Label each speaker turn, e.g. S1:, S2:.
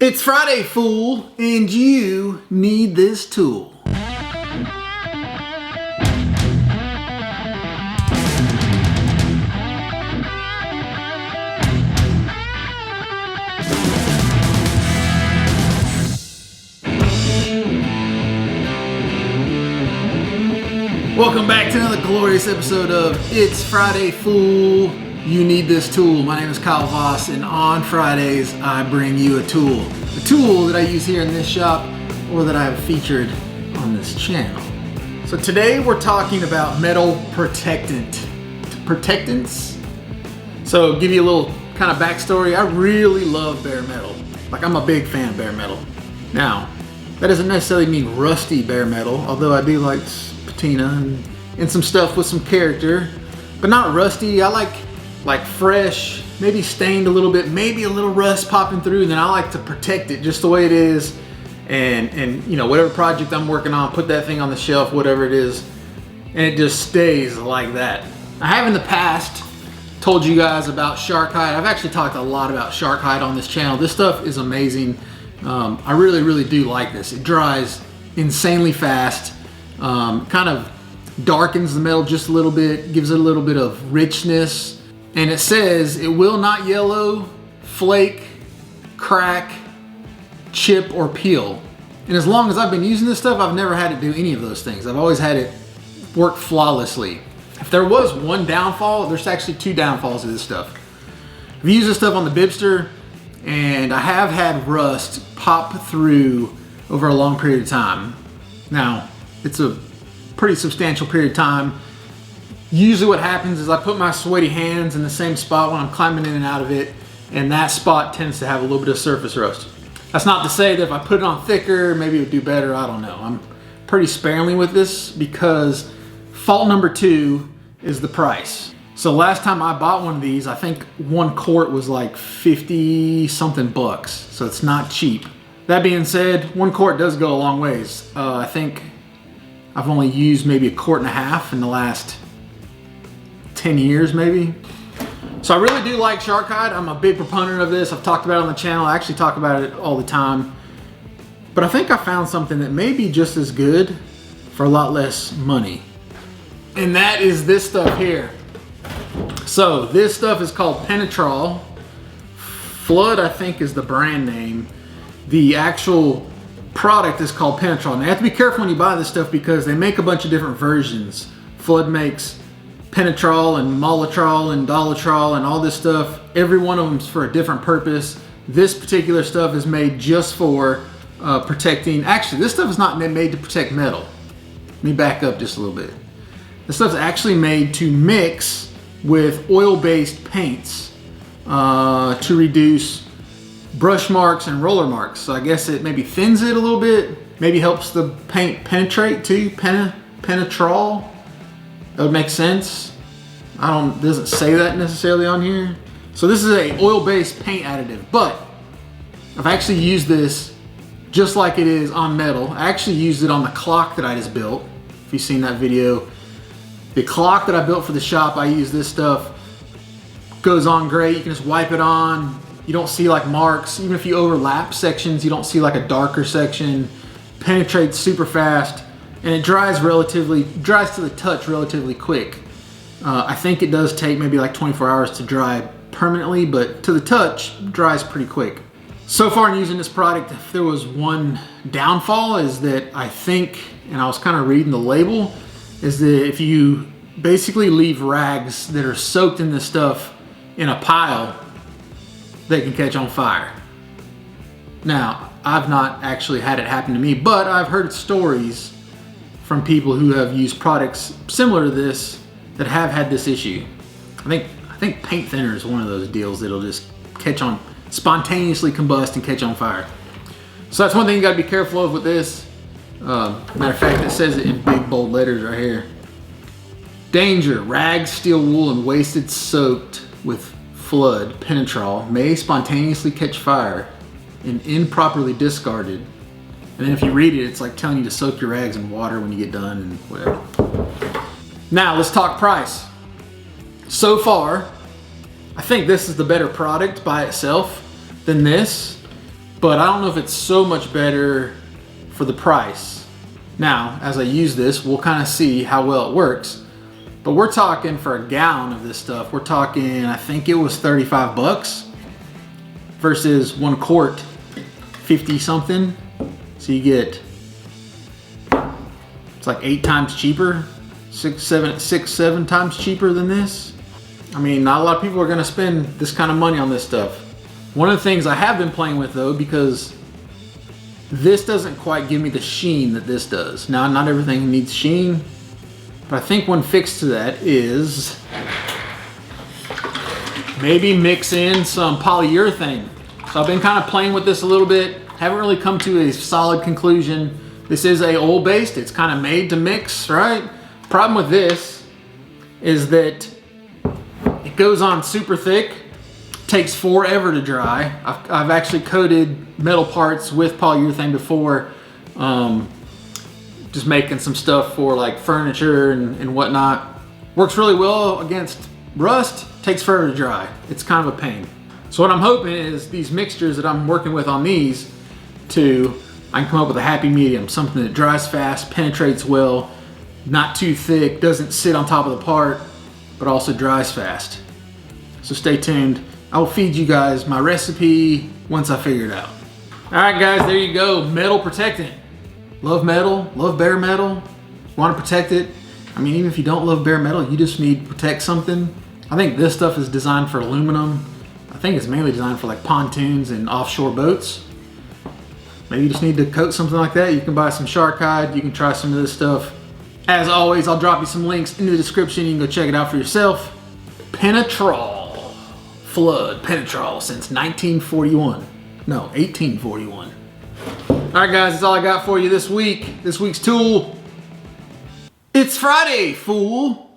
S1: It's Friday, fool, and you need this tool. Welcome back to another glorious episode of It's Friday, fool. You need this tool. My name is Kyle Voss, and on Fridays, I bring you a tool that I use here in this shop or that I have featured on this channel. So today we're talking about metal protectants. So give you a little kind of backstory. I really love bare metal. Like, I'm a big fan of bare metal. Now, that doesn't necessarily mean rusty bare metal, although I do like patina and some stuff with some character, but not rusty. I like fresh, maybe stained a little bit, maybe a little rust popping through, and then I like to protect it just the way it is, and you know, whatever project I'm working on, put that thing on the shelf, whatever it is, and it just stays like that. I have in the past told you guys about Sharkhide. I've actually talked a lot about Sharkhide on this channel. This stuff is amazing. I really do like this. It dries insanely fast, kind of darkens the metal just a little bit, gives it a little bit of richness. And it says it will not yellow, flake, crack, chip, or peel. And as long as I've been using this stuff, I've never had to do any of those things. I've always had it work flawlessly. If there was one downfall, there's actually two downfalls of this stuff. I've used this stuff on the Bibster, and I have had rust pop through over a long period of time. Now, it's a pretty substantial period of time. Usually what happens is I put my sweaty hands in the same spot when I'm climbing in and out of it, and that spot tends to have a little bit of surface rust. That's not to say that if I put it on thicker, maybe it would do better. I don't know. I'm pretty sparingly with this because fault number two is the price. So last time I bought one of these, I think one quart was like 50 something bucks. So it's not cheap. That being said, one quart does go a long ways. I think I've only used maybe a quart and a half in the last 10 years maybe. So I really do like Sharkhide. I'm a big proponent of this. I've talked about it on the channel. I actually talk about it all the time. But I think I found something that may be just as good for a lot less money. And that is this stuff here. So this stuff is called Penetrol. Flood, I think, is the brand name. The actual product is called Penetrol. Now you have to be careful when you buy this stuff because they make a bunch of different versions. Flood makes Penetrol and Molitrol and Dolitrol and all this stuff. Every one of them is for a different purpose. This particular stuff is made just for protecting. Actually, this stuff is not made to protect metal. Let me back up just a little bit. This stuff's actually made to mix with oil-based paints to reduce brush marks and roller marks. So I guess it maybe thins it a little bit. Maybe helps the paint penetrate too. Penetrol. That would make sense. It doesn't say that necessarily on here. So this is a oil-based paint additive, but I've actually used this just like it is on metal. I actually used it on the clock that I just built. If you've seen that video, the clock that I built for the shop, I use this stuff. Goes on great. You can just wipe it on. You don't see like marks. Even if you overlap sections, you don't see like a darker section. Penetrates super fast. And it dries to the touch relatively quick. I think it does take maybe like 24 hours to dry permanently, but to the touch, dries pretty quick. So far in using this product, if there was one downfall, is that I think, and I was kind of reading the label, is that if you basically leave rags that are soaked in this stuff in a pile, they can catch on fire. Now, I've not actually had it happen to me, but I've heard stories from people who have used products similar to this that have had this issue. I think paint thinner is one of those deals that'll just catch on, spontaneously combust and catch on fire. So that's one thing you gotta be careful of with this. Matter of fact, it says it in big bold letters right here. Danger, rags, steel wool, and wasted soaked with flood, Penetrol, may spontaneously catch fire and improperly discarded. And then if you read it, it's like telling you to soak your rags in water when you get done and whatever. Now let's talk price. So far, I think this is the better product by itself than this. but I don't know if it's so much better for the price. Now, as I use this, we'll kind of see how well it works. But we're talking for a gallon of this stuff, we're talking, I think it was 35 bucks versus 1 quart, 50 something. So you get, it's like 8 times cheaper, 7 times cheaper than this. I mean, not a lot of people are gonna spend this kind of money on this stuff. One of the things I have been playing with though, because this doesn't quite give me the sheen that this does. Now, not everything needs sheen, but I think one fix to that is maybe mix in some polyurethane. So I've been kind of playing with this a little bit. Haven't really come to a solid conclusion. This is a oil-based, it's kind of made to mix, right? Problem with this is that it goes on super thick, takes forever to dry. I've actually coated metal parts with polyurethane before, just making some stuff for like furniture and whatnot. Works really well against rust, takes forever to dry. It's kind of a pain. So what I'm hoping is these mixtures that I'm working with on these I can come up with a happy medium, something that dries fast, penetrates well, not too thick, doesn't sit on top of the part, but also dries fast. So stay tuned. I will feed you guys my recipe once I figure it out. All right guys, there you go, metal protectant. Love metal, love bare metal, want to protect it. I mean, even if you don't love bare metal, you just need to protect something. I think this stuff is designed for aluminum. I think it's mainly designed for like pontoons and offshore boats. Maybe you just need to coat something like that. You can buy some Sharkhide, you can try some of this stuff. As always, I'll drop you some links in the description. You can go check it out for yourself. Penetrol. Flood Penetrol since 1941. No, 1841. All right guys, that's all I got for you this week. This week's tool. It's Friday, fool.